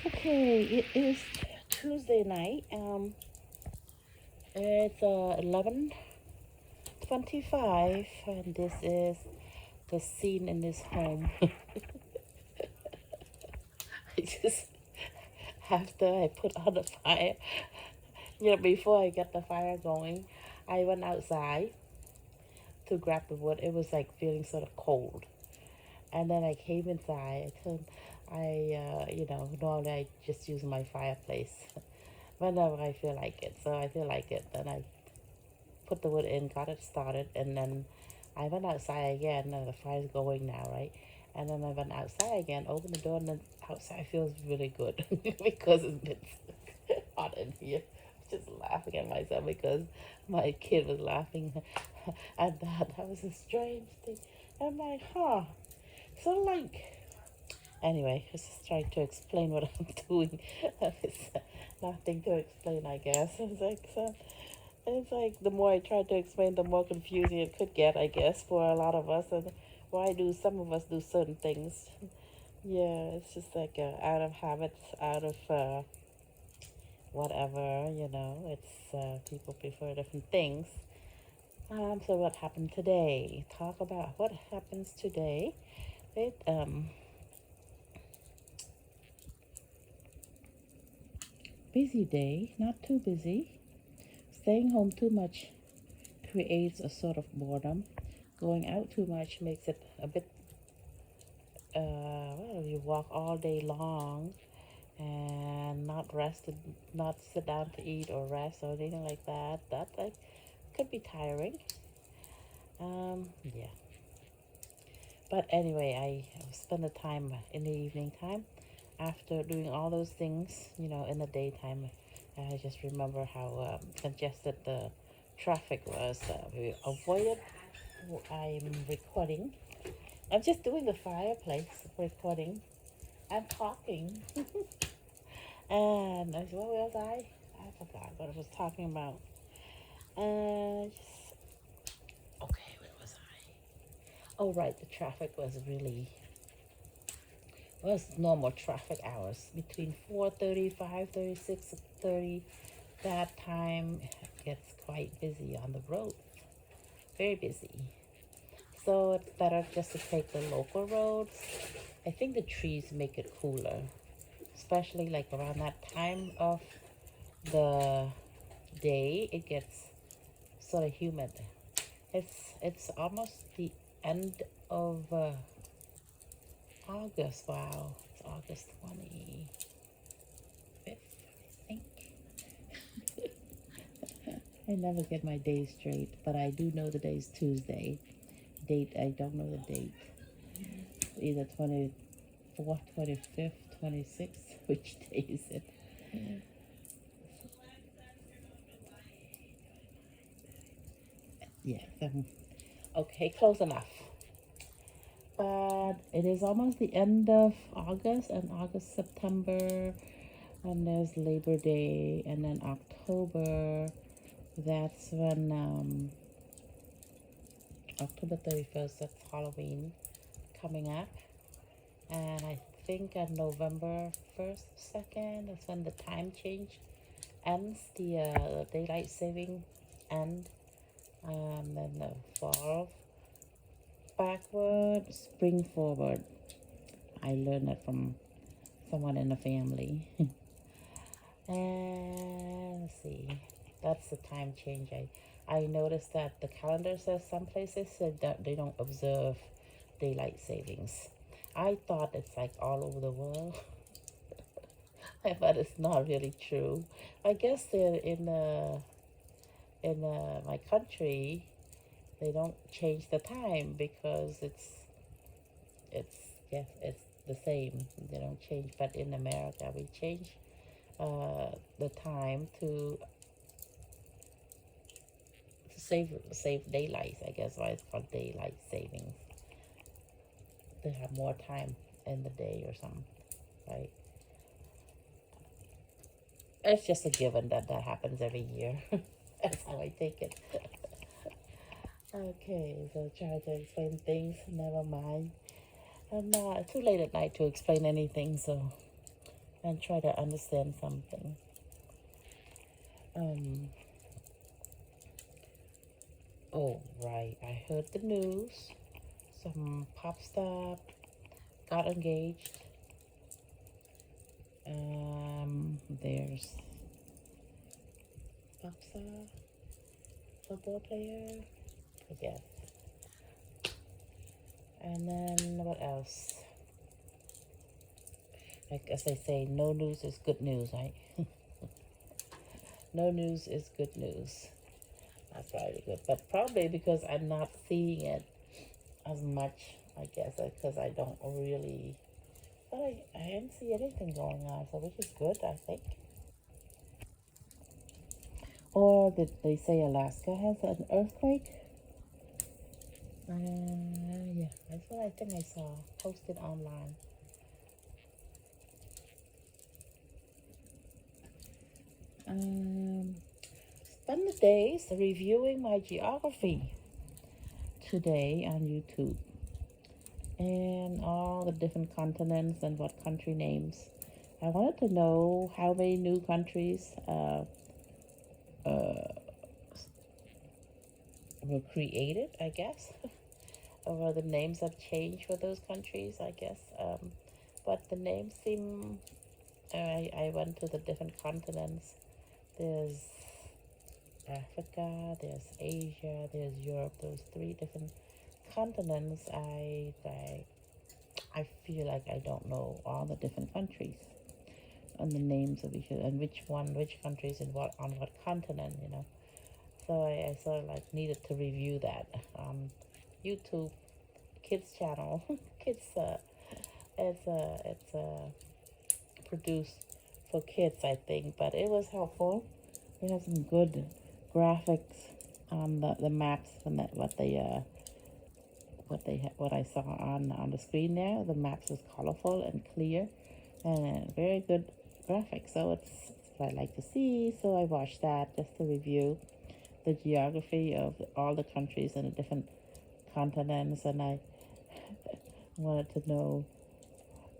Okay, it is Tuesday night. It's 11:25, and this is the scene in this home. I just after I put on the fire, before I get the fire going, I went outside to grab the wood. It was like feeling sort of cold, and then I came inside. Normally I just use my fireplace whenever I feel like it. So I feel like it, then I put the wood in, got it started, and then I went outside again. The fire's going now, right? And then I went outside again, opened the door, and then outside feels really good because it's been hot in here. Just laughing at myself because my kid was laughing at that. That was a strange thing. I'm like, huh. So like, anyway, just trying to explain what I'm doing. It's nothing to explain, I guess. It's like the more I try to explain, the more confusing it could get, I guess, for a lot of us. And why do some of us do certain things? Yeah, it's just like out of habits, out of whatever, It's people prefer different things. So what happened today? Talk about what happens today. It Busy day, not too busy. Staying home too much creates a sort of boredom. Going out too much makes it a bit, you walk all day long and not rested, not sit down to eat or rest or anything like that. That like could be tiring. Yeah. But anyway, I spend the time in the evening time after doing all those things, in the daytime. I just remember how congested the traffic was. We avoided. I'm recording. I'm just doing the fireplace recording and talking. And what was I? I forgot what I was talking about. Just, okay, where was I? Oh, right, the traffic was normal traffic hours between 4:30, 5:30, 6:30. That time gets quite busy on the road, very busy. So it's better just to take the local roads. I think the trees make it cooler, especially like around that time of the day. It gets sort of humid. It's almost the end of August. Wow, it's August 25th, I think. I never get my days straight, but I do know the day's Tuesday. Date, I don't know the date. Either 24th, 25th, 26th. Which day is it? Yeah. Okay, close enough. But it is almost the end of August, and August, September, and there's Labor Day, and then October. That's when October 31st. That's Halloween coming up, and I think on November 1st, 2nd, that's when the time change ends. The daylight saving end, and then the fall backward, spring forward. I learned that from someone in the family. And let's see, that's the time change. I noticed that the calendar says some places said that they don't observe daylight savings. I thought it's like all over the world, but it's not really true. I guess they're in my country. They don't change the time because it's yes, it's the same. They don't change, but in America we change the time to save daylight. I guess why it's called daylight savings. To have more time in the day or something, right? It's just a given that that happens every year. That's how I take it. Okay, so try to explain things. Never mind. And too late at night to explain anything, so and try to understand something. Um, oh, right. I heard the news. Some pop star got engaged. There's pop star, football player, forget. And then what else? Like as they say, no news is good news, right? No news is good news. That's probably good, but probably because I'm not seeing it as much, I guess, because I don't really. But I didn't see anything going on, so which is good, I think. Or did they say Alaska has an earthquake? Yeah, that's what I think I saw posted online. Spend the days reviewing my geography today on YouTube and all the different continents and what country names. I wanted to know how many new countries uh, were created, I guess, or the names have changed for those countries, I guess. But the names seem. I went to the different continents. There's Africa, there's Asia, there's Europe. Those three different continents. I feel like I don't know all the different countries and the names of each and which countries in what on what continent, you know. So I sort of like needed to review that. YouTube kids channel, kids. It's produced for kids, I think, but it was helpful. It has some good graphics on the maps and that what I saw on the screen there. The maps was colorful and clear, and very good graphics. So it's what I like to see. So I watched that just to review the geography of all the countries and the different continents, and I wanted to know,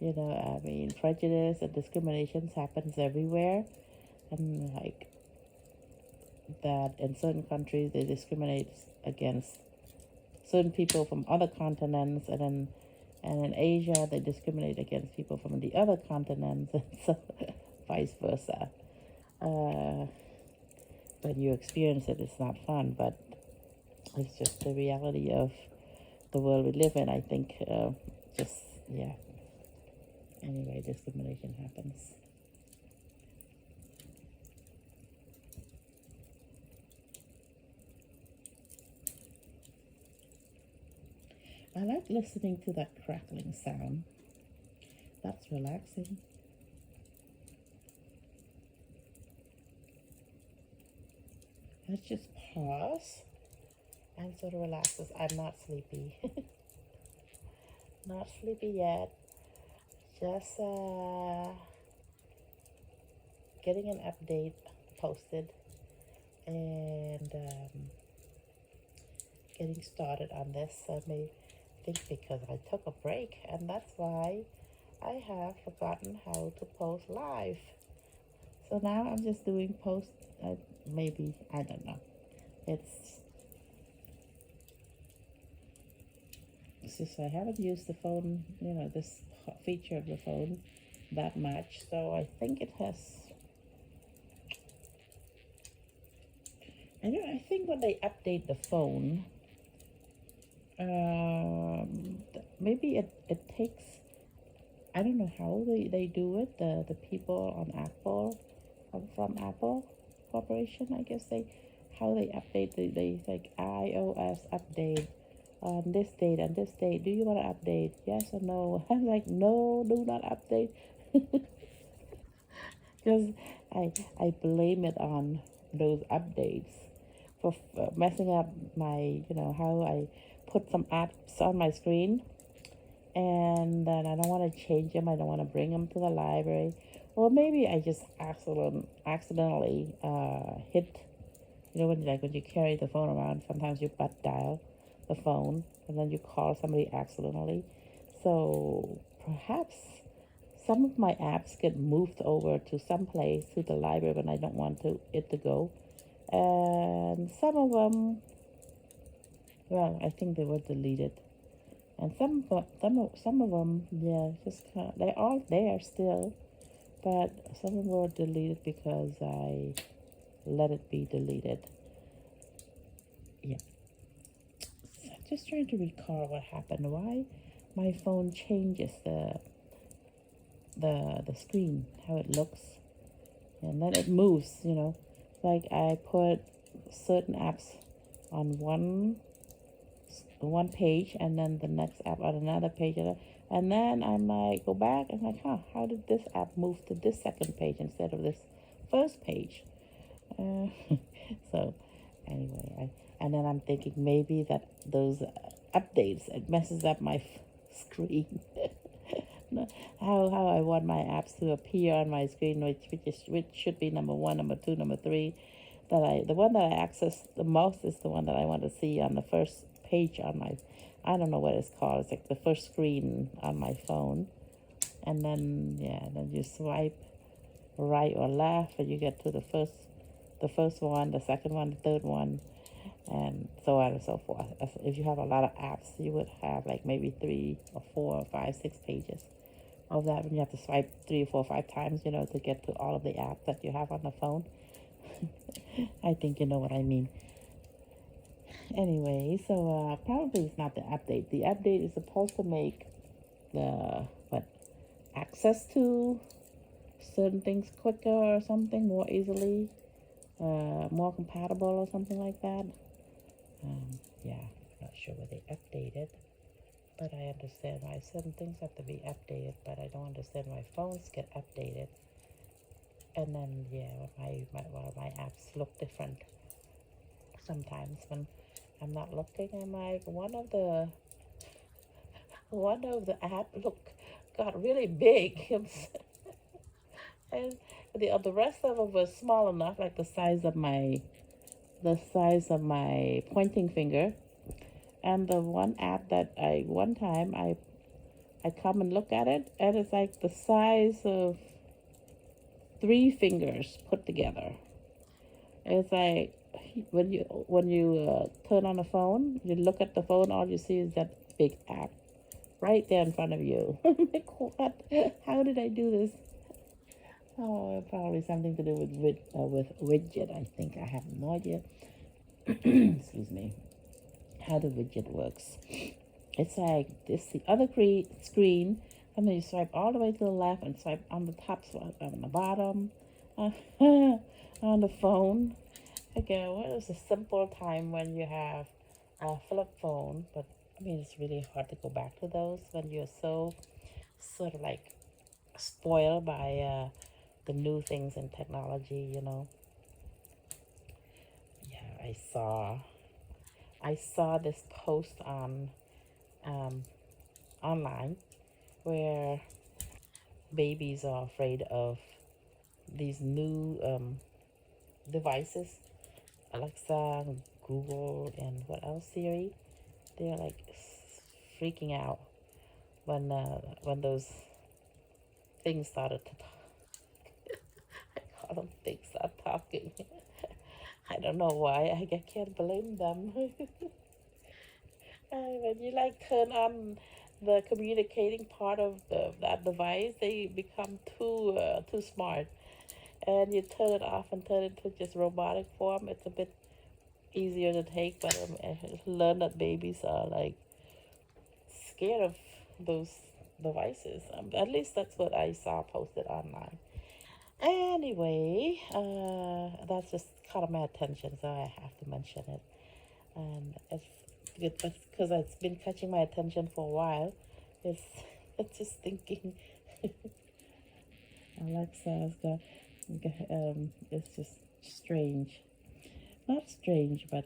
I mean, prejudice and discriminations happens everywhere, and like that in certain countries they discriminate against certain people from other continents, and in Asia they discriminate against people from the other continents, and so vice versa. Uh, when you experience it, it's not fun, but it's just the reality of the world we live in. I think just yeah. Anyway, discrimination happens. I like listening to that crackling sound. That's relaxing. Let's just pause and sort of relax. I'm not sleepy. Not sleepy yet. Just getting an update posted and getting started on this. I may think because I took a break, and that's why I have forgotten how to post live. So now I'm just doing post. Maybe I don't know. It's just I haven't used the phone. This feature of the phone that much. So I think it has. I think when they update the phone, maybe it takes. I don't know how they do it. The people on Apple, from Apple Corporation, I guess how they update. They like iOS update on this date and this date. Do you want to update? Yes or no? I'm like, no, do not update. Because I blame it on those updates for messing up my, how I put some apps on my screen, and then I don't want to change them. I don't want to bring them to the library. Or maybe I just accidentally hit, when you carry the phone around, sometimes you butt dial the phone and then you call somebody accidentally. So perhaps some of my apps get moved over to some place to the library when I don't want it to go, and some of them, well, I think they were deleted, and some of them, yeah, just they are there still, but some of them were deleted because I let it be deleted. Yeah, so I'm just trying to recall what happened. Why my phone changes the screen, how it looks, and then it moves. Like I put certain apps on one page, and then the next app on another page, and then I might go back and like, how did this app move to this second page instead of this first page? Uh, so anyway, and then I'm thinking maybe that those updates, it messes up my screen. How I want my apps to appear on my screen, which should be number one, number two, number three. The one that I access the most is the one that I want to see on the first page on my, I don't know what it's called. It's like the first screen on my phone, and then then you swipe right or left, and you get to the first one, the second one, the third one, and so on and so forth. If you have a lot of apps, you would have like maybe 3 or 4 or 5, 6 pages of that, and you have to swipe 3 or 4 or 5 times, to get to all of the apps that you have on the phone. I think you know what I mean. Anyway, so probably it's not the update. The update is supposed to make the access to certain things quicker or something, more easily, more compatible or something like that. Yeah, not sure what they updated, but I understand why certain things have to be updated, but I don't understand why phones get updated. And then my apps look different sometimes when I'm not looking. I'm like, one of the app got really big, and the rest of them was small enough, like the size of my pointing finger. And the one app that one time I come and look at it, and it's like the size of 3 fingers put together. It's like when you turn on the phone, you look at the phone, all you see is that big app right there in front of you. I'm like, what? How did I do this? Oh, probably something to do with widget. I think I have no idea. Excuse me. How the widget works. It's like this the other screen, and then you swipe all the way to the left and swipe on the top, swipe on the bottom, on the phone. Again, what is a simple time when you have a flip phone? But I mean, it's really hard to go back to those when you're so sort of like spoiled by the new things in technology. Yeah, I saw this post on online where babies are afraid of these new devices, Alexa, Google, and what else, Siri. They're like freaking out when those things started to talk. I call them things start talking. I don't know why. I can't blame them. When you like turn on the communicating part of that device, they become too smart, and you turn it off and turn it to just robotic form. It's a bit easier to take, but I learned that babies are like scared of those devices. At least that's what I saw posted online. Anyway, that's just caught my attention, so I have to mention it. And it's because it's been catching my attention for a while. It's it's just thinking, Alexa's got it's just strange. Not strange, but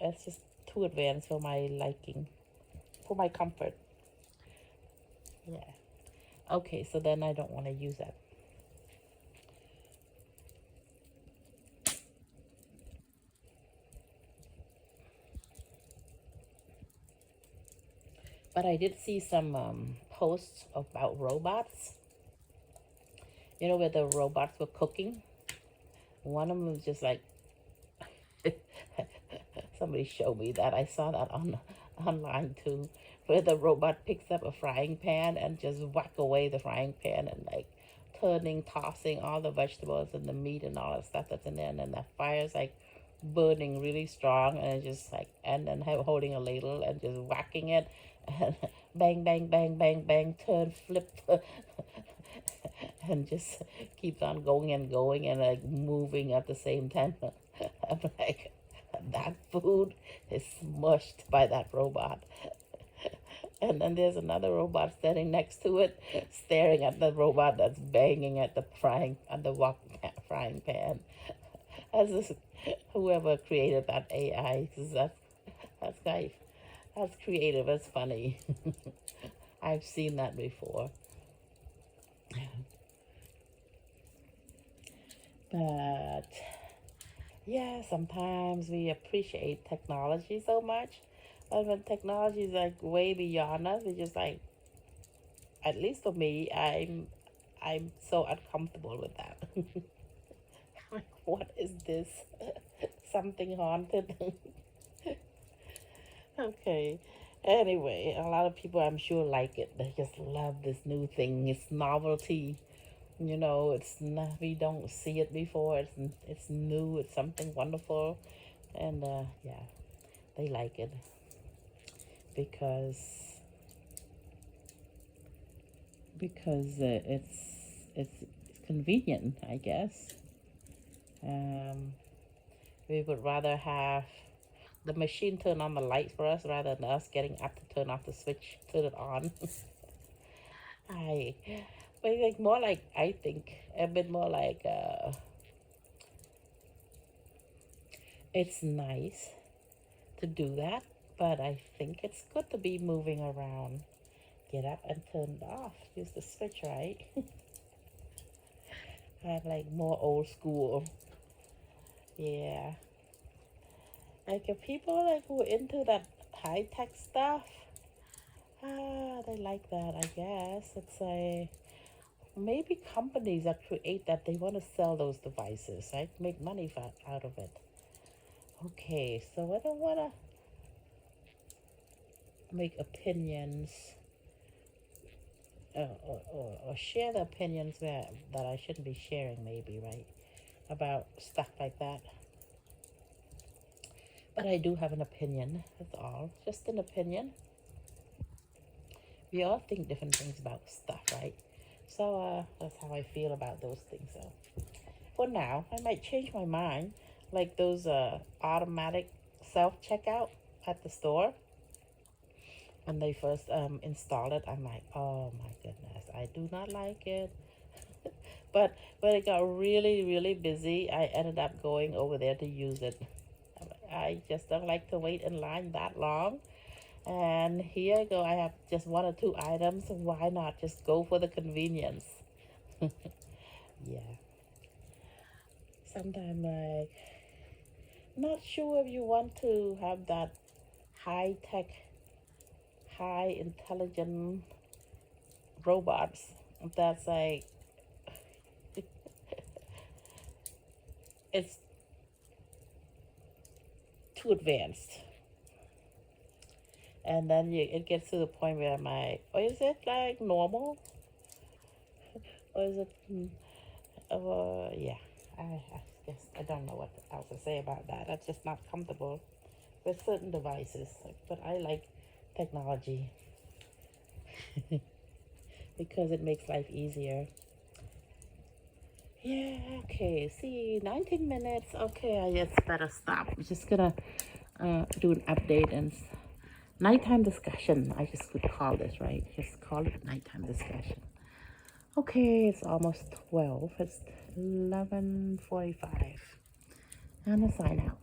it's just too advanced for my liking, for my comfort. Yeah. Okay, so then I don't want to use that. But I did see some posts about robots, You know, where the robots were cooking. One of them was just like, somebody showed me that. I saw that on online too, where the robot picks up a frying pan and just whack away the frying pan and like turning, tossing all the vegetables and the meat and all the stuff that's in there, and then the fire's like burning really strong, and it's just like, and then holding a ladle and just whacking it, and bang, bang, bang, bang, bang, turn, flip, and just keeps on going and going and like moving at the same time. I'm like, that food is smushed by that robot. And then there's another robot standing next to it, staring at the robot that's banging at the frying pan. As this, whoever created that AI, 'cause that's kind, that's creative. It's funny. I've seen that before. But yeah, sometimes we appreciate technology so much, but when technology is like way beyond us, it's just like, at least for me, I'm so uncomfortable with that. Like, what is this? Something haunted? Okay. Anyway, a lot of people I'm sure like it. They just love this new thing. It's novelty. You know, it's not, we don't see it before. It's new. It's something wonderful, and yeah, they like it because it's convenient, I guess. Um, we would rather have the machine turn on the light for us rather than us getting up to turn off the switch, turn it on. I, but like more like, I think a bit more like it's nice to do that, but I think it's good to be moving around. Get up and turn it off. Use the switch, right? I'm like more old school. Yeah. Like if people like who are into that high tech stuff, they like that, I guess. It's a maybe companies that create that they want to sell those devices, right? Make money out of it. Okay, so I don't want to make opinions or share the opinions that I shouldn't be sharing, maybe, right? About stuff like that. But I do have an opinion, that's all. Just an opinion. We all think different things about stuff, right? So that's how I feel about those things. So for now, I might change my mind. Like those automatic self checkout at the store. When they first installed it, I'm like, oh my goodness, I do not like it. But when it got really, really busy, I ended up going over there to use it. I just don't like to wait in line that long. And here I go, I have just one or two items. Why not just go for the convenience? Yeah. Sometimes, like, not sure if you want to have that high tech, high intelligent robots that's like, it's too advanced. And then it gets to the point where I'm like, oh, is it like normal? Or is it, yeah. I guess I don't know what else to say about that. I'm just not comfortable with certain devices. But I like technology because it makes life easier. Yeah, okay. See, 19 minutes. Okay, I just better stop. I'm just gonna do an update and nighttime discussion. I just could call this, right? Just call it nighttime discussion. Okay, it's almost 12. It's 11:45. And a sign out.